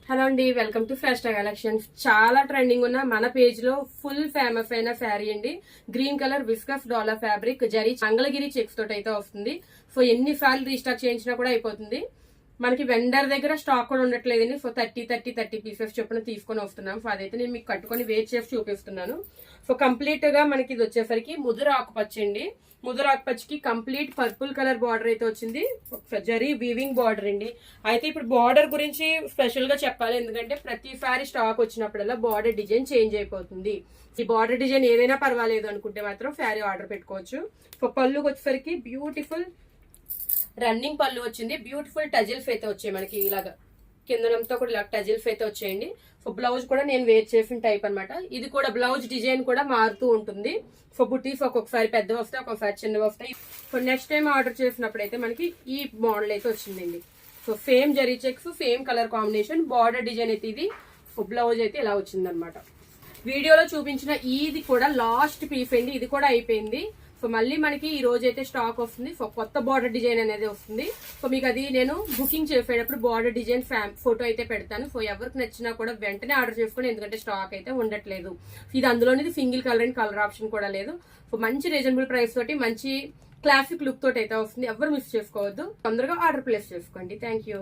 Hello అండి, welcome to fashion collections. చాలా trending ఉన్న మన పేజ్ లో ఫుల్ ఫేమస్ అయిన శారీ అండి. Green colour viscous dollar fabric zari Mangalagiri checks తోటి అయితే వస్తుంది. సో ఎన్నిసార్లు రీస్టాక్ చేయించినా కూడా అయిపోతుంది. మనకి వెండర్ దగ్గర స్టాక్ కూడా ఉండట్లేదండి. సో 30 పీసెస్ చొప్పున తీసుకొని వస్తున్నాం. సో అదైతే నేను మీకు కట్టుకొని వేట్ చేసి చూపిస్తున్నాను. సో కంప్లీట్ గా మనకి ఇది వచ్చేసరికి ముదురు ఆకుపచ్చ అండి. ముదురు ఆకుపచ్చకి కంప్లీట్ పర్పుల్ కలర్ బార్డర్ అయితే వచ్చింది. జరీ వీవింగ్ బార్డర్ అండి. అయితే ఇప్పుడు బార్డర్ గురించి స్పెషల్ గా చెప్పాలి, ఎందుకంటే ప్రతిసారి స్టాక్ వచ్చినప్పుడల్లా బార్డర్ డిజైన్ చేంజ్ అయిపోతుంది. ఈ బార్డర్ డిజైన్ ఏదైనా పర్వాలేదు అనుకుంటే మాత్రం శారీ ఆర్డర్ పెట్టుకోవచ్చు. సో పళ్ళుకి వచ్చేసరికి బ్యూటిఫుల్ రన్నింగ్ పళ్ళు వచ్చింది. బ్యూటిఫుల్ టజిల్స్ అయితే వచ్చాయి మనకి ఇలాగా కిందనంతా కూడా ఇలా టజిల్స్ అయితే వచ్చాయండి. సో బ్లౌజ్ కూడా నేను వేర్ చేసిన టైప్ అనమాట. ఇది కూడా బ్లౌజ్ డిజైన్ కూడా మారుతూ ఉంటుంది. సో బుటీస్ ఒక్కొక్కసారి పెద్ద వస్తాయి, ఒక్కొక్కసారి చిన్నవి వస్తాయి. సో నెక్స్ట్ టైం ఆర్డర్ చేసినప్పుడు అయితే మనకి ఈ మోడల్ అయితే వచ్చిందండి. So same zari checks, same colour combination, border design అయితే ఇది. సో బ్లౌజ్ అయితే ఇలా వచ్చింది అనమాట. వీడియోలో చూపించిన ఇది కూడా లాస్ట్ పీస్ అండి. ఇది కూడా అయిపోయింది. సో మళ్ళీ మనకి ఈ రోజు అయితే స్టాక్ వస్తుంది. సో కొత్త బార్డర్ డిజైన్ అనేది వస్తుంది. సో మీకు అది నేను బుకింగ్ చేసేటప్పుడు బార్డర్ డిజైన్ ఫోటో అయితే పెడతాను. సో ఎవరికి నచ్చినా కూడా వెంటనే ఆర్డర్ చేసుకోండి, ఎందుకంటే స్టాక్ అయితే ఉండట్లేదు. ఇది అందులోనిది single colour and colour option కూడా లేదు. సో మంచి రీజనబుల్ ప్రైస్ తోటి మంచి క్లాసిక్ లుక్ తోటి అయితే వస్తుంది. ఎవరు మిస్ చేసుకోవద్దు, తొందరగా ఆర్డర్ ప్లేస్ చేసుకోండి. Thank you.